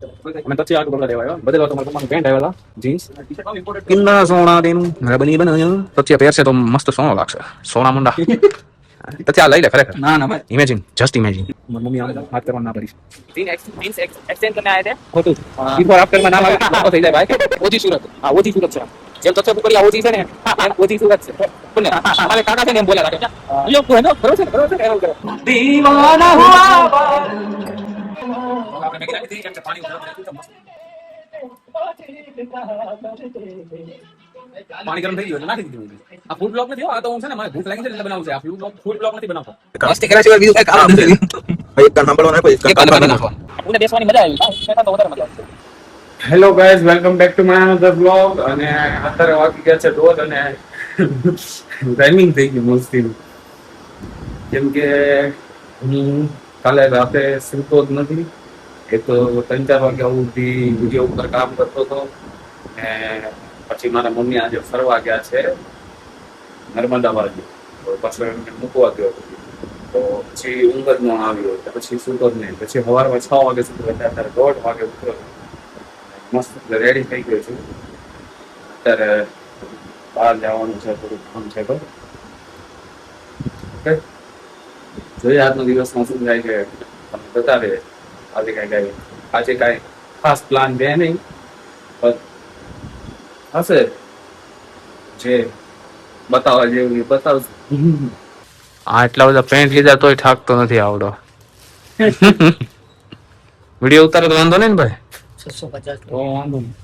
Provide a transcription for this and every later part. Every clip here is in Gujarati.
मैं तो अच्छी आग बदला देवायो बदल तो मतलब पेंट है वाला जींस किन्ना सोना देनु बनी बनाया तो अच्छी पैर से तो मस्त सोना लागશે સોના મુંડા તો ત્યાં લઈ લે ખરેખર ના ના ભાઈ ઇમેજિન જસ્ટ ઇમેજિન મારી મમ્મી આમ હાથ કરવા ના પડી जींस एक्सचेंज करने आए थे ખોટું બિફોર આફ્ટર માં નામ આવે તો થઈ જાય ભાઈ ઓજી સુરત હા ઓજી સુરત છે જેમ તો કુકરિયા ઓજી છે ને ઓજી સુરત છે બોલે અમારે કાકા છે ને એમ બોલ્યા રાખે યો કો હેનો બરોબર છે એવું કરો દીવાના હુઆ આપણે મેગી નાખી દીધી પાણી ઉતરવા પાણી ગરમ થઈ ગયું નાખી દીધું આ ફૂડ બ્લોક નથી આ તો હું છે ને મને ભૂખ લાગી છે એટલે બનાવું છે આ ફૂડ બ્લોક નથી બનાવતો મસ્તી કર્યા સિવાય બીજું કઈ કામ નથી એક કામ સાંભળવાનો કોઈ એક કામ બનાવવાનો આપણે બેસવાની મજા આવી મેં તો વધારે મજા આવી hello guys welcome back to my another blog અને અત્યારે વાગી ગયા છે 2 અને ટાઈમિંગ થઈ ગયું મસ્તી કેમ કે હું કાલે રાતે સૂતો જ નથી એક તો 3-4 વાગ્યા સુધી વિડીયો ઉપર કામ કરતો હતો અને પછી મારા મમ્મી આજે ફરવા ગયા છે નર્મદા બાજુ તો પાછો એમને મૂકવા ગયો તો પછી ઊંઘ જ ન આવ્યો પછી સૂતો જ નહીં પછી સવારમાં 6 વાગે સૂતો અત્યારે 1:30 વાગે ઉઠ્યો મસ્ત રેડી થઈ ગયો છું અત્યારે બહાર જવાનું છે થોડું કામ છે તો ઓકે જોઈએ આજનો દિવસમાં શું થાય છે તમને બતાવે આજે કાંઈ ખાસ પ્લાન બે નહીં પણ હશે જે બતાવવા જેવું એ બતાવશે આ એટલા બધા પેન્ટ લીધા તોય થાકતો નથી આવડો વિડીયો ઉતારે તો વાંધો નહીં ને ભાઈ 650 તો વાંધો નહીં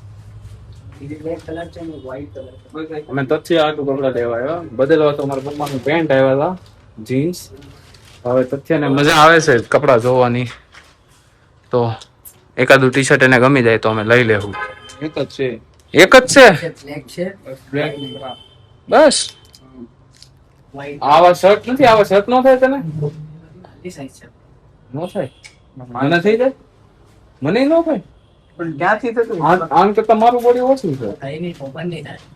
અમે તથ્ય આટલું કપડા લેવાયો બદલવા તો મારા પપ્પાનું પેન્ટ આવ્યા હતા જીન્સ હવે તથ્યને મજા આવે છે કપડા જોવાની તો એકાદું ટી શર્ટ એને ગમી જાય તો અમે લઈ લેવું એક જ છે બસ આવા શર્ટ નથી આવા શર્ટ નો થાય તને નો થાય મને થઈ જાય મને નો થાય પણ ક્યાંથી થતું આમ તો તમારું બોડી ઓછું છે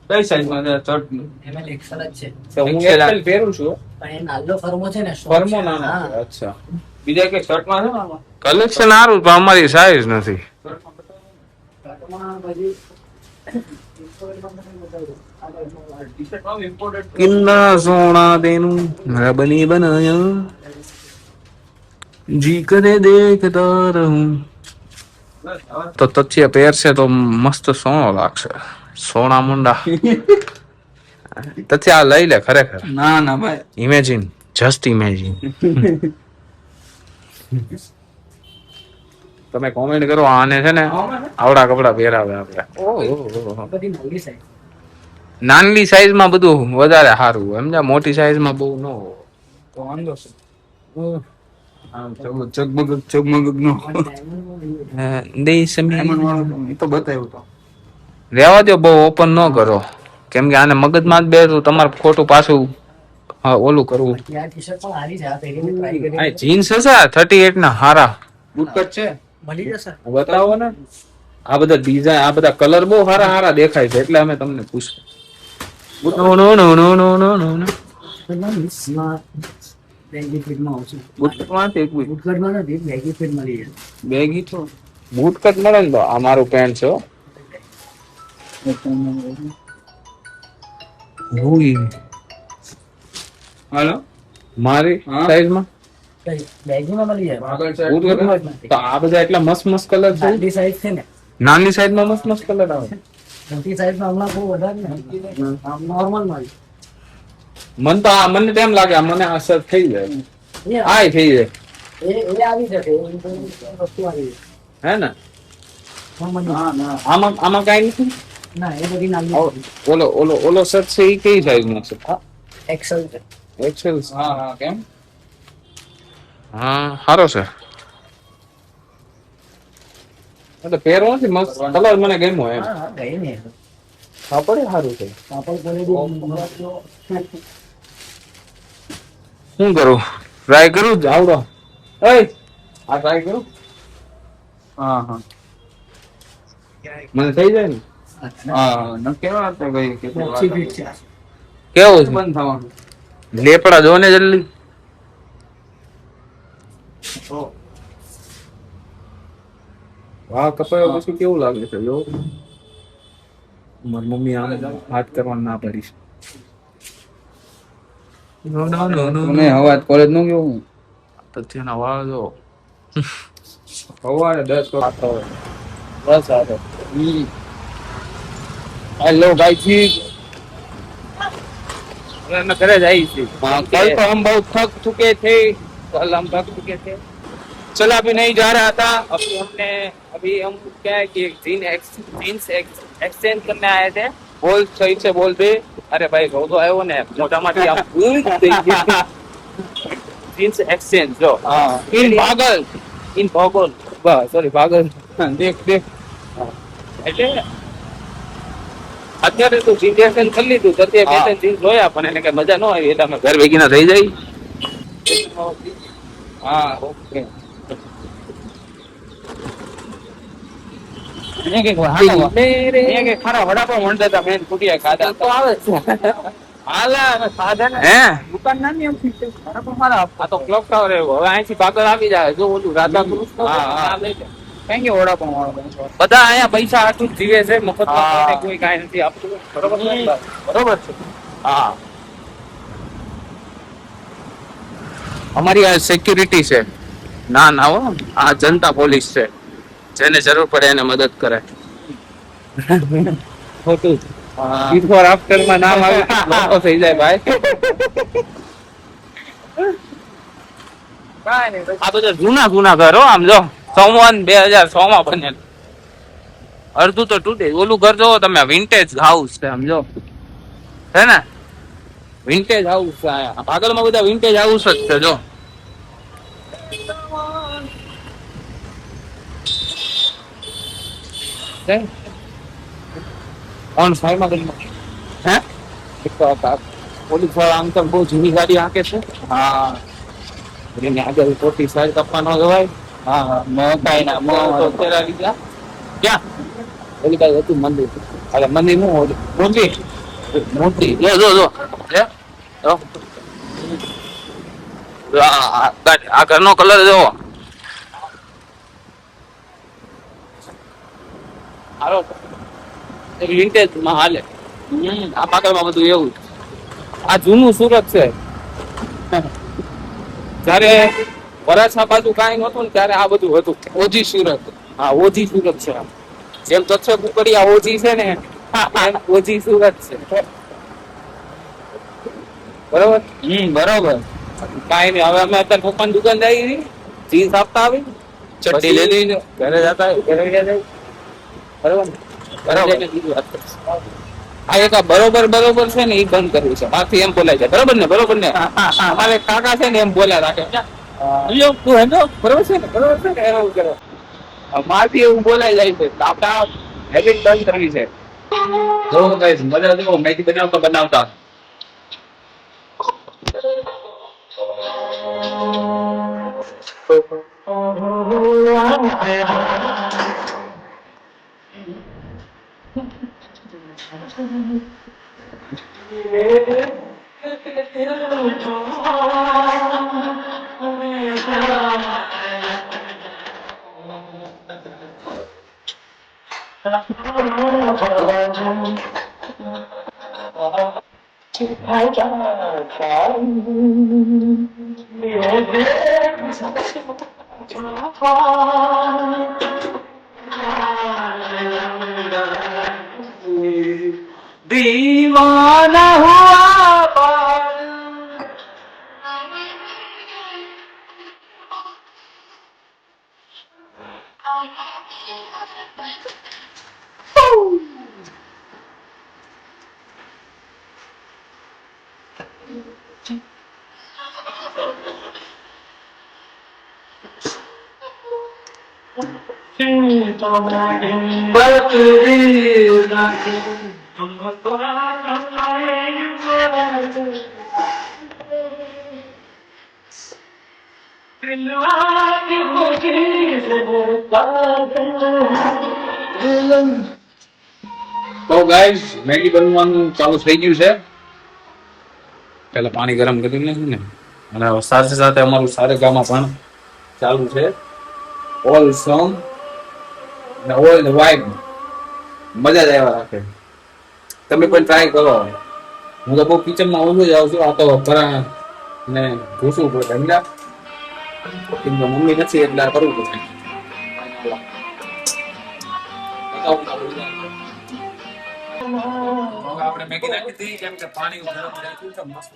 કઈ સાઈઝમાં છે શર્ટ એમાં એક્સેલ જ છે હું એક્સેલ પહેરું છું પણ એ નાનો ફર્મો છે ને ફર્મો નાનો અચ્છા બીજા કે શર્ટમાં છે ને કલેક્શન સારું પણ અમારી સાઈઝ નથી કિન્ના સોના દેનું બની બનાયા જી કરે દેખતા રહું તો તથ્ય પહેરશે તો મસ્ત સોનો લાગશે સોના મુંડા તથ્ય આ લઈ લે ખરેખર ના ના ભાઈ ઇમેજિન જસ્ટ ઇમેજિન તમે કોમેન્ટ કરો આને છે ને આવડા કપડા પહેરાવે આપણે નાની સાઈઝ માં બધું વધારે સારું સમજા મોટી સાઈઝ માં બહુ ન હોય તો વાંધો છે રેવા દો બહુ ઓપન ન કરો કેમ કે આને મગજમાં જ બેસું તમારે ખોટું પાછું ઓલું કરવું જીન્સ હશે 38 ના હારા બુટકટ છે બતાવો ને આ બધા ડિઝાઇન આ બધા કલર બહુ સારા સારા દેખાય છે એટલે અમે તમને પૂછ્યું બુટકટ મળે ને આ મારું પેન્ટ છે હાલો મારી સાઈઝ માં આ બધા એટલા મસ્ત મસ્ત કલર છે નાની સાઈઝ માં મસ્ત મસ્ત કલર આવે મોટી સાઈઝ માં હમણાં બહુ વધારે નોર્મલ માં મને તો મને તેમ લાગે મને આ સર થઈ જાય આ થઈ જાય એ આવી જશે વસ્તુ આવી હે ને આમાં કઈ નથી ના એ બધી નાની ઓલો શર્ટ છે એ કઈ સાઈઝ નો છે એક્સેલ છે એક્સેલ હા કેમ હા સારો છે એટલે પહેરો નથી મસ્ત કલર મને ગમ્યો એમ કાપડ સારું છે શું કરું ટ્રાય કરું આવડો આ ટ્રાય કરું હા મને થઈ જાય ને હા કેવા કેવું બંધ થવાનું લેપડા જો ને જલ્દી વાળ કપાયો પછી કેવું લાગે છે જો મારી મમ્મી આમ હાથ કરવાનું ના પાડીશ. તમે હવે કોલેજ નું કેવું તો તેના વાળ જો સવારે 10 વાગતો હોય બસ આવે હેલો ગાઈસ मैं घरे जाई थी कल तो हम बहुत थक चुके थे कल हम थक चुके थे चला अभी नहीं जा रहा था अभी हम क्या है कि जीन्स एक्सचेंज करने आए थे. बोल सही से बोल दे. अरे भाई वो तो आयो ने मोटा माटी आप जीन्स एक्सचेंज जो हाँ इन भागल बस सॉरी भागल देख देख એટલે અત્યારે તો જીન્સ એક્સચેન્જ કરી લીધું તો તે બે ત્રણ જીન્સ જોયા પણ એને કઈ મજા ન આવી એટલે અમે ઘર ભેગી ના થઈ જાય. हाँ ओके ये के खाना वडापाव म्हणता था मैंने कुटिया खाधा તો આવે છે હાલા ખાધા ને હે દુકાન નાની એમ થી વડાપાવ મારા આ તો ક્લોક ટાવર હવે અહીંથી પાગલ આવી જાય જો ઓલું રાધા પુરુષ કઈ કે વડાપાવ વાળો બધા અહીંયા પૈસા હાટું જ જીવે છે મફત હા. કોઈ કાંઈ નથી આપતું બરોબર છે બરોબર છે હા અમારી આ સિક્યુરિટી છે ના ના હો આ જનતા પોલીસ છે જેને જરૂર પડે એને મદદ કરે ખોટું બિફોર આફ્ટર માં નામ આવે લોકો થઈ જાય ભાઈ કાઈ નહીં આ બધા જૂના ઘર હો આમ જો સંવન 2006 માં બનેલ અડધું તો તૂટે ઓલું ઘર જોવો તમે વિન્ટેજ હાઉસ છે આમ જો હે ને વિન્ટેજ હાઉસ છે અહીંયા પાગલમાં બધા વિન્ટેજ હાઉસ જ છે જો ઓન ફાઈવ માં હે પોલીસ વાળા આમ તો બહુ જૂની ગાડી હાંકે છે હા એને આગળ ખોટી સાઈડ કાપવાનો જવાય હા મો કાઈ ના મો તો અત્યારે આવી ગયા ક્યાં ઓલી કઈ હતું મંદિર અરે મંદિર નું મોટી મોટી જો જો જો હે જો આ ઘરનો કલર જો હારો એક વિન્ટેજ માં હાલે આ પાકરમાં બધું એવું આ જૂનું સુરત છે જયારે વરાછા બાજુ કાંઈ નહોતું ને ત્યારે આ બધું હતું ઓજી સુરત હા ઓજી સુરત છે જેમ તત્વ કુકડિયા ઓજી છે ને એમ ઓજી સુરત છે બરોબર બરોબર કાંઈ નહીં હવે અમે અત્યારે પપ્પાની દુકાન જઈ જીન્સ આપતા આવી ચડ્ડી લઈ લઈને ઘરે જતા ઘરે ગયા જાય બરોબર ને? બરોબર. આ એક આ બરોબર છે ને એ બંધ કરવું છે બાકી એમ બોલાય છે બરોબર ને અમારે કાકા છે ને એમ બોલ્યા રાખે લ્યો, તું હેલો બરોબર છે ને એવું કરો મારથી એવું બોલાય જાય છે તો આપણે આ હેબિટ બંધ કરવી છે જો ગાઈસ મજા જો મેગી બનાવતા दीवाना हुआ पागल તો ગાઈસ મેગી બનવાનું ચાલુ થઈ ગયું છે પેલા પાણી ગરમ કરી નાખ્યું ને અને સાથે સાથે અમારું સારેગામાં પણ ચાલુ છે ઓલ સોંગ ઓઇલ વાઇબ મજા જ આવ્યા રાખે. તમે પણ ટ્રાય કરો. હું તો બહુ કિચનમાં ઓછું જ આવું છું. આ તો પરા ને ઘૂસવું પડે સમજ્યા. કેમ કે મમ્મી નથી એટલે આ કરવું પડે. આપણે મેગી નાખી હતી કેમ કે પાણી ગરમ રાખ્યું છે મસ્ત.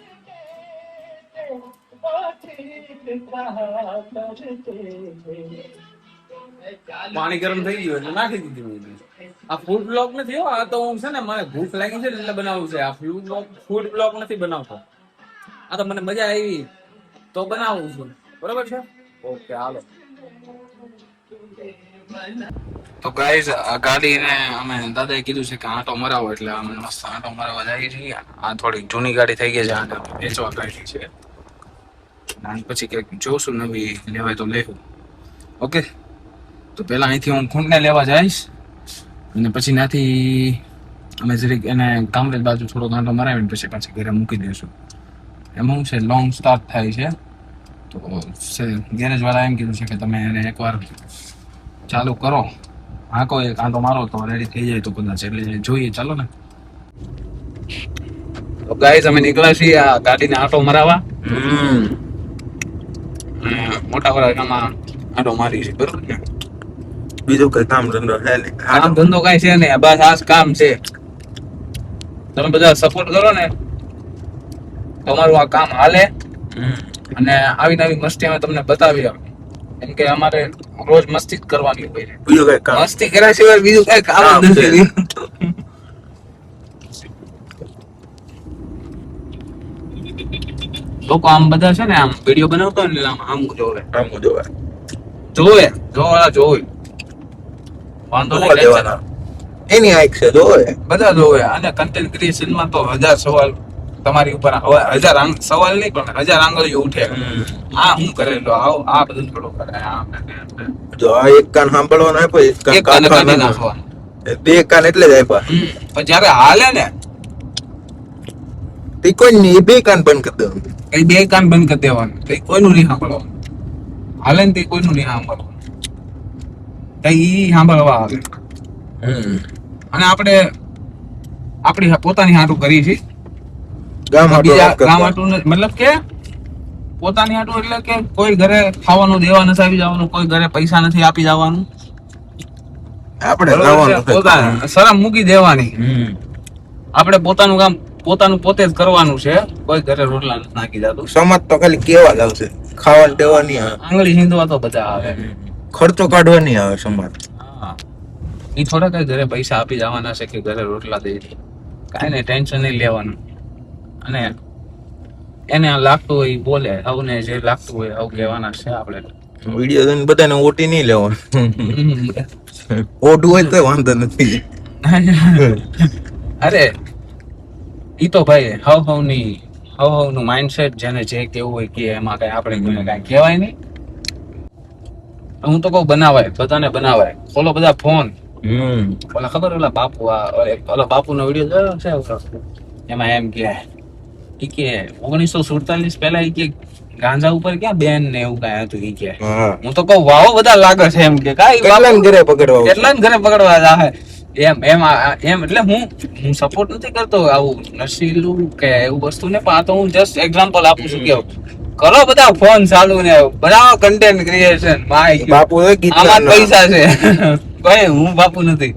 પાણી ગરમ થઈ ગયું એટલે નાખી દીધી મેગી. આ ફૂડ બ્લોગ નથી હો. આ તો હું છે ને મને ભૂખ લાગી છે એટલે બનાવું છે. આ ફૂડ બ્લોગ નથી બનાવતો. આ તો મને મજા આવી તો બનાવું છું. બરોબર છે. ઓકે હાલો. તો ગાઈઝ આ ગાડીને અમે દાદાએ કીધું છે કે આંટો મરાવો એટલે અમે મસ્ત આંટો મરાવવા જઈએ છીએ. આ થોડી જૂની ગાડી થઈ ગઈ છે. આંટો વેચવા કાઢી છે. અને પછી કંઈક જોશું નવી લેવાય તો લેવું. ઓકે તો પેલા અહીંથી હું ખૂંટને લેવા જઈશ અને પછી ત્યાંથી અમે જરીક એને કામરેજ બાજુ થોડો આંટો મરાવીને પછી પાછી ઘરે મૂકી દઈશું. એમાં શું છે લોંગ સ્ટાર્ટ થાય છે તો ગેરેજ વાળા એમ કીધું છે કે તમે એને એકવાર ચાલુ કરો આંકો એક આંટો મારો તો રેડી થઈ જાય તો કદાચ એટલે જોઈએ ચાલો ને. તો ગાઈસ અમે નીકળ્યા છીએ આ ગાડીને આંટો મરાવવા. મોટા વરામાં આંટો મારી છે બરોબર ને. બીજું કઈ કામ ધંધો છે ને? કામ ધંધો કઈ છે ને બસ આ જ કામ છે. તમે બધા સપોર્ટ કરો ને તમારું આ કામ હાલે અને આવી નવી મસ્તી અમે તમને બતાવી કેમ કે અમારે રોજ મસ્તી જ કરવાની હોય છે. બીજું કઈ કામ મસ્તી કર્યા સિવાય બીજું કઈ કામ જ નથી. લોકો આમ બધા છે ને આમ વિડીયો બનાવતો ને આમ જોવે વાંધો નહીં લેવાના એની આંખ છે જોવે બધા જોવે. અને કન્ટેન્ટ ક્રિએશન માં તો 1000 સવાલ તમારી ઉપર 1000 સવાલ નહીં પણ 1000 આંગળીઓ ઉઠે. આ હું કરેલો આ બધું થોડું કરે. જો આ એક કાન સાંભળવાનો આપ્યો એક કાન કાઢી નાખવાનો. બે કાન એટલે જ આપ્યા. પણ જયારે હાલે ને તે કોઈ નહીં બે કાન બંધ કરી દેવાનું. એ બે કાન બંધ કરી દેવાનું. કોઈનું નહીં સાંભળવાનું. હાલે ને તે કોઈનું નહીં સાંભળવાનું. ઈ સાંભળવા આવે. અને આપણે આપણી પોતાની હાટું કરીએ છીએ. ગામ હાટું મતલબ કે પોતાની હાટું એટલે કે કોઈ ઘરે ખાવાનું દેવા નથી આવી જવાનું, કોઈ ઘરે પૈસા નથી આપી જવાનું. આપણે શરમ મૂકી દેવાની. આપણે પોતાનું કામ પોતાનું પોતે જ કરવાનું છે. કોઈ ઘરે રોટલા નથી નાખી જતું. સમાજ તો ખાલી કેવા જ આવશે, ખાવાનું દેવાની આવે, આંગળી હિંદવા તો બધા આવે, ખર્ચો કાઢવાની આવે સમાજ. ઈ થોડા કઈ ઘરે પૈસા આપી જવાના છે કે ઘરે રોટલા દઈ દે. કાંઈ નહીં, ટેન્શન નહીં લેવાનું. અને એને લાગતું હોય બોલે, આવને જે લાગતું હોય આવું કહેવાના છે આપણે. વિડીયો જોઈને બધાને ઓટી નહીં લેવાનું. ઓઢું હોય તો વાંધો નથી. અરે ઈ તો ભાઈ હવનું માઇન્ડસેટ જેને જે કેવું હોય કે એમાં કઈ આપણે કઈ કહેવાય નહીં. હું તો કહું બનાવાય, બધાને બનાવાય. બોલો બધા ફોન ઓલા ખબર ઓલા બાપુ ઓલા બાપુનો વિડીયો જોયો છે એમાં એમ કે 1947 પહેલા ઈ કે ગાંજા ઉપર ક્યાં બેન ને એવું કઈ હતું. ઈ કે હું તો કહું વાવો બધા લાગે છે એમ કે કાઈ કેટલા ઘરે પકડવા જાહે એમ એટલે હું સપોર્ટ નથી કરતો આવું નશીલું કે એવું વસ્તુ ને. પણ આ તો હું જસ્ટ એક્ઝામ્પલ આપું છું કે કરો બધા ફોન ચાલુ ને બનાવો કન્ટેન્ટ ક્રિએશન. બાપુ આમાં પૈસા છે. ભાઈ હું બાપુ નથી.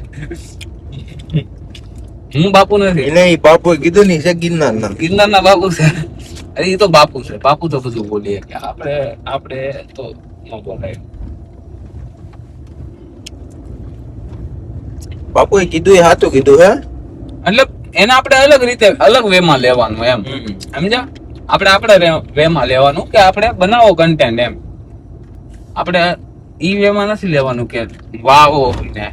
એને બાપુ કીધું નહીં છે ગિરનારના બાપુ છે. અરે એ તો બાપુ છે. બાપુ તો બધું બોલીએ કે આપણે તો ન બોલાય. બાપુએ કીધું એ સાચું કીધું હે. એટલે એને આપણે અલગ રીતે અલગ વે માં લેવાનું એમ સમજ્યા. આપણે વે માં લેવાનું કે આપણે બનાવો કન્ટેન્ટ એમ. આપણે ઈ વે માં નથી લેવાનું કે વાવો ને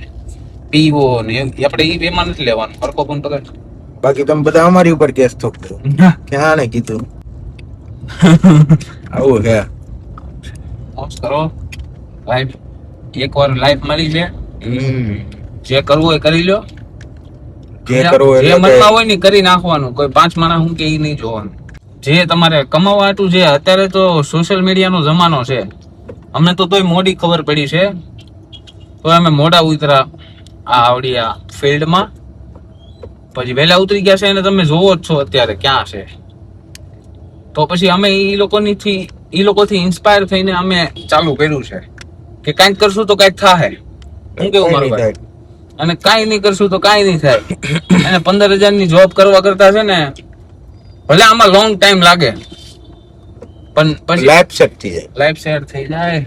પીવો ને આપણે ઈ વે માં નથી લેવાનું. ફરકો પણ પકડ. બાકી તમે બધા અમારી ઉપર કેસ ઠોકતો ક્યાં ને કીધું આવું હે. મોજ કરો લાઈફ એકવાર લાઈફ મળી છે. જે કરવું હોય કરી લો. જે મનમાં હોય ને કરી નાખવાનું. કોઈ 5 માણસ હું કે ઈ નહીં જોવાનું. જે તમારે કમાવા હાટું છે. અત્યારે તો સોશિયલ મીડિયાનો જમાનો છે. અમને તો તોય મોડી ખબર પડી છે તો અમે મોડા ઉતરા આ આવડી આ ફિલ્ડમાં. પછી વહેલા ઉતરી ગયા છે અને તમે જોવો જ છો અત્યારે ક્યાં છે. તો પછી અમે ઈ લોકોથી ઇન્સ્પાયર થઈને અમે ચાલુ કર્યું છે કે કાંઈક કરશું તો કાંઈક થાય. હું કેવું મારું ભાઈ? અને કાંઈ નહીં કરશું તો કાંઈ નહીં થાય. અને 15,000 ની જોબ કરવા કરતા છે ને, ભલે આમાં લોંગ ટાઈમ લાગે પણ પછી લાઈફ સેટ થઈ જાય. લાઈફ સેટ થઈ જાય.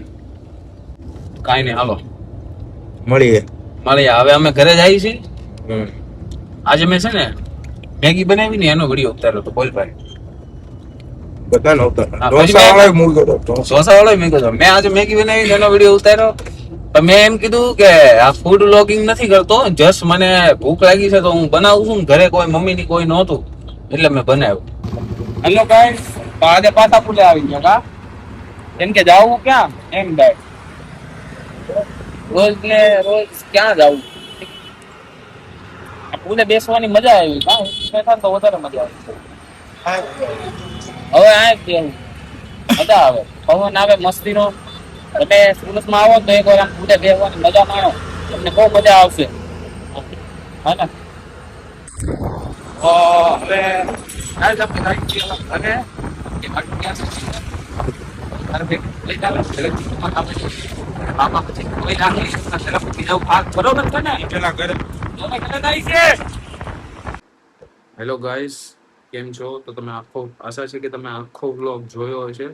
કાંઈ નહીં, હાલો મળીએ. હવે અમે ઘરે જઈએ છીએ. આજે મેં છે ને મેગી બનાવી ને એનો વિડીયો ઉતાર્યો તો બોલભાઈ. બધાનો હા, ઢોસા પછી વાળો મૂક્યો હતો. ઢોસા વાળો મેં કીધું મેં આજે મેગી બનાવી એનો વિડીયો ઉતાર્યો. તો મેં એમ કીધું કે આ ફૂડ વ્લોગિંગ નથી કરતો, જસ્ટ મને ભૂખ લાગી છે તો હું બનાવું છું. ઘરે કોઈ મમ્મી ની કોઈ નહોતું એટલે મેં બનાવ્યું. હેલો ગાઈસ, તો આજે પાછા ફૂલે આવી ગયા કા. એમ કે જાવું ક્યાં એમ ગાય રોજ ક્યાં જાવું. ફૂલે બેસવાની મજા આવી કા, બેઠા તો વધારે મજા આવી. હવે આ જ બેહું, મજા આવે, પવન આવે મસ્તીનો. તમે સુરતમાં આવો તો એક વાર આમ ફૂલે બેસવાની મજા માણો, તમને બહુ મજા આવશે. હા ને? તો હવે guys, આપણે આવી છીએ અને એ બાકી ક્યાં છે? તારે બે લઈ ચાલો, બાપા પછી કોઈ રાખી તરફ બીજો ભાગ બરોબર છે ને? પેલા ઘરે હેલો ગાઈસ, કેમ છો? તો તમે આશા છે કે તમે આખો વ્લોગ જોયો હશે.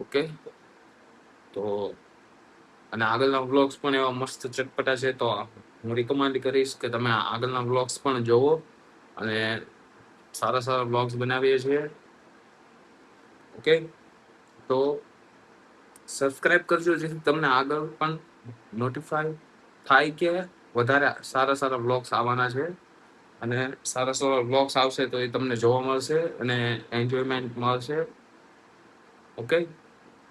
ઓકે, તો અને આગળના વ્લોગ્સ પણ એવા મસ્ત ચટપટા છે, તો હું રિકમેન્ડ કરીશ કે તમે આગળના વ્લોગ્સ પણ જોવો. અને સારા વ્લોગ્સ બનાવીએ છીએ. ઓકે, તો સબસ્ક્રાઇબ કરજો જેથી તમને આગળ પણ નોટિફાય થાય કે વધારે સારા વ્લોગ્સ આવવાના છે. અને સારા વ્લોગ્સ આવશે તો એ તમને જોવા મળશે અને એન્જોયમેન્ટ મળશે. ઓકે,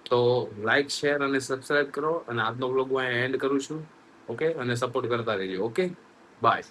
તો લાઈક, શેર અને સબસ્ક્રાઇબ કરો. અને આજનો વ્લોગ હું એન્ડ કરું છું. ઓકે, અને સપોર્ટ કરતા રહેજો. Okay, by.